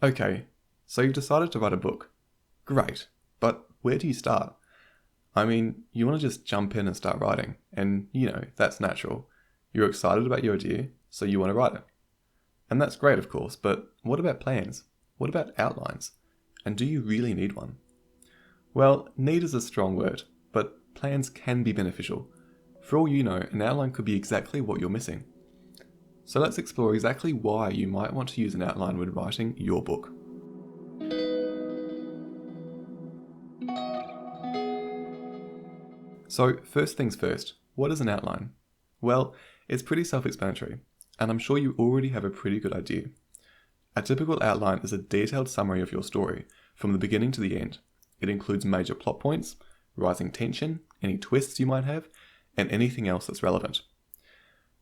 Okay, so you've decided to write a book. Great, but where do you start? I mean, you want to just jump in and start writing, and that's natural. You're excited about your idea, so you want to write it. And that's great, of course, but what about plans? What about outlines? And do you really need one? Well, need is a strong word, but plans can be beneficial. For all you know, an outline could be exactly what you're missing. So let's explore exactly why you might want to use an outline when writing your book. So first things first, what is an outline? Well, it's pretty self-explanatory, and I'm sure you already have a pretty good idea. A typical outline is a detailed summary of your story, from the beginning to the end. It includes major plot points, rising tension, any twists you might have, and anything else that's relevant.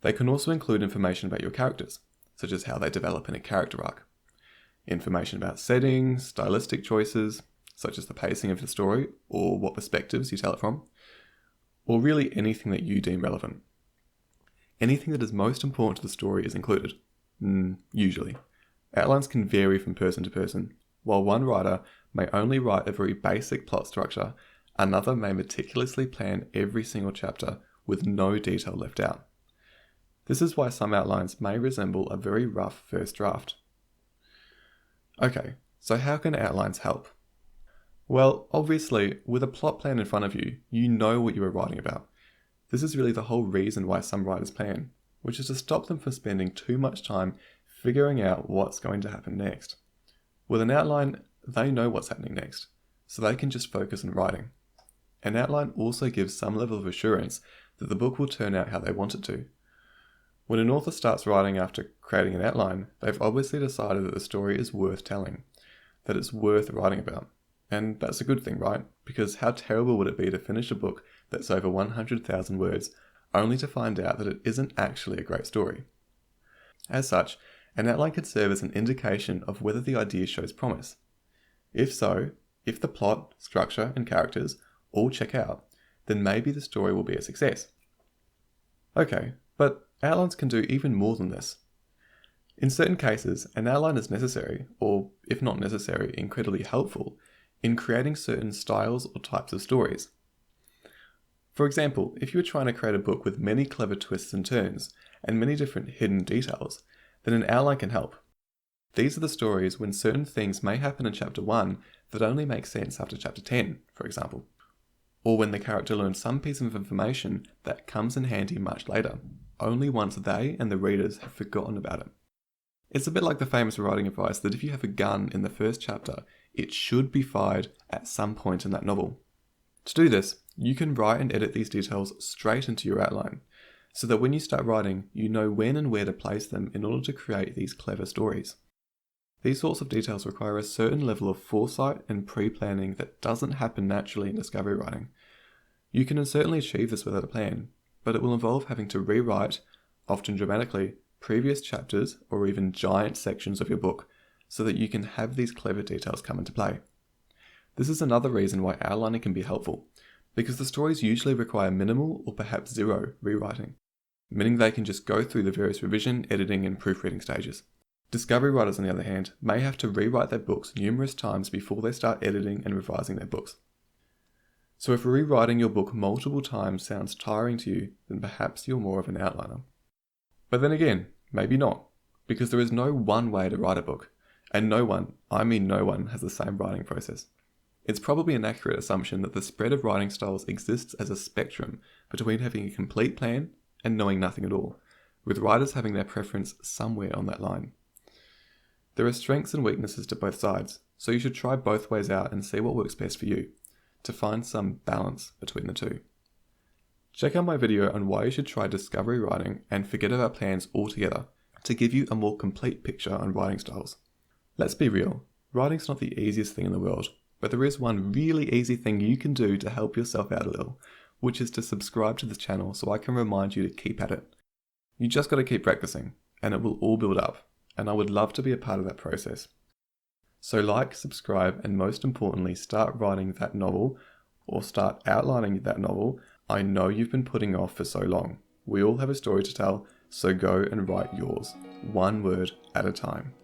They can also include information about your characters, such as how they develop in a character arc. Information about settings, stylistic choices, such as the pacing of the story or what perspectives you tell it from, or really anything that you deem relevant. Anything that is most important to the story is included. Usually. Outlines can vary from person to person. While one writer may only write a very basic plot structure, another may meticulously plan every single chapter with no detail left out. This is why some outlines may resemble a very rough first draft. Okay, so how can outlines help? Well, obviously, with a plot plan in front of you, you know what you are writing about. This is really the whole reason why some writers plan, which is to stop them from spending too much time figuring out what's going to happen next. With an outline, they know what's happening next, so they can just focus on writing. An outline also gives some level of assurance that the book will turn out how they want it to. When an author starts writing after creating an outline, they've obviously decided that the story is worth telling, that it's worth writing about. And that's a good thing, right? Because how terrible would it be to finish a book that's over 100,000 words, only to find out that it isn't actually a great story? As such, an outline could serve as an indication of whether the idea shows promise. If so, if the plot, structure, and characters all check out, then maybe the story will be a success. Okay, but outlines can do even more than this. In certain cases, an outline is necessary, or if not necessary, incredibly helpful, in creating certain styles or types of stories. For example, if you were trying to create a book with many clever twists and turns, and many different hidden details, then an outline can help. These are the stories when certain things may happen in chapter 1 that only make sense after chapter 10, for example. Or when the character learns some piece of information that comes in handy much later, only once they and the readers have forgotten about it. It's a bit like the famous writing advice that if you have a gun in the first chapter, it should be fired at some point in that novel. To do this, you can write and edit these details straight into your outline, so that when you start writing, you know when and where to place them in order to create these clever stories. These sorts of details require a certain level of foresight and pre-planning that doesn't happen naturally in discovery writing. You can certainly achieve this without a plan, but it will involve having to rewrite, often dramatically, previous chapters or even giant sections of your book so that you can have these clever details come into play. This is another reason why outlining can be helpful, because the stories usually require minimal or perhaps zero rewriting, meaning they can just go through the various revision, editing and proofreading stages. Discovery writers, on the other hand, may have to rewrite their books numerous times before they start editing and revising their books. So if rewriting your book multiple times sounds tiring to you, then perhaps you're more of an outliner. But then again, maybe not, because there is no one way to write a book, and no one has the same writing process. It's probably an accurate assumption that the spread of writing styles exists as a spectrum between having a complete plan and knowing nothing at all, with writers having their preference somewhere on that line. There are strengths and weaknesses to both sides, so you should try both ways out and see what works best for you, to find some balance between the two. Check out my video on why you should try discovery writing and forget about plans altogether to give you a more complete picture on writing styles. Let's be real, writing's not the easiest thing in the world, but there is one really easy thing you can do to help yourself out a little, which is to subscribe to this channel so I can remind you to keep at it. You just got to keep practicing, and it will all build up, and I would love to be a part of that process. So like, subscribe, and most importantly, start writing that novel, or start outlining that novel I know you've been putting off for so long. We all have a story to tell, so go and write yours, one word at a time.